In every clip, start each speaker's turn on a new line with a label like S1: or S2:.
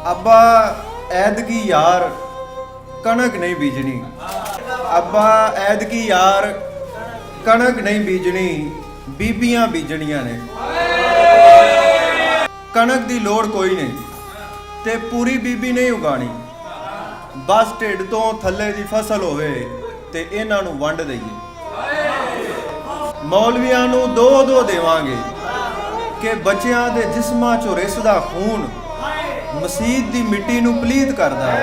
S1: अब्बा ऐद की यार कणक नहीं बीजनी। अब्बा ऐद की यार कणक नहीं बीजनी, बीबियां बीजनियां ने। कणक दी लोड़ कोई नहीं ते पूरी बीबी नहीं उगानी, बस ढिड तो थल्ले दी फसल होवे ते इन्हां नूं वंड दईए। मौलवियां नूं दो दो देवांगे कि बच्चियां दे जिस्मां चों रिसदा खून मसीत दी मिट्टी नूं पलीत करदा है।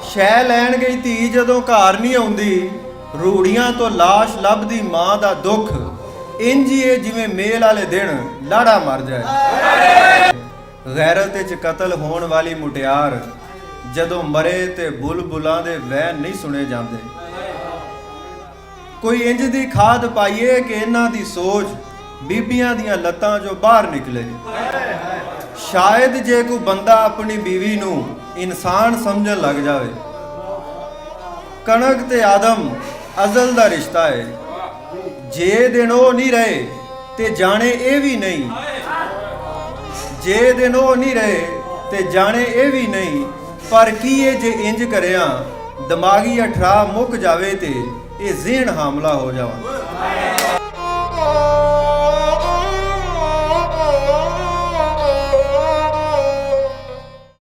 S1: शै लैण गई धी जदों घर नहीं आउंदी, रूड़ियां तो लाश लभदी मां दा दुख इंज ही है जिवें मेल वाले दिन लाड़ा मर जाए। गैरत च कतल होण वाली मुटियार जदों मरे ते बुलबुलां दे वैन नहीं सुने जांदे। कोई इंज दी खाद पाइए कि इन्हां दी सोच बीबियां दियां लत्तां जो बाहर निकले। शायद जे कोई बंदा अपनी बीवी नूं इंसान समझण लग जाए। कणक ते आदम अजल दा रिश्ता है, जे दिन ओ नहीं रहे ते जाने ए भी नहीं। जे दिन ओ नहीं रहे ते जाने ए भी नहीं, पर की ये जे इंज करिया दिमागी अठरा मुक जावे ते ये ज़हन हामला हो जावा।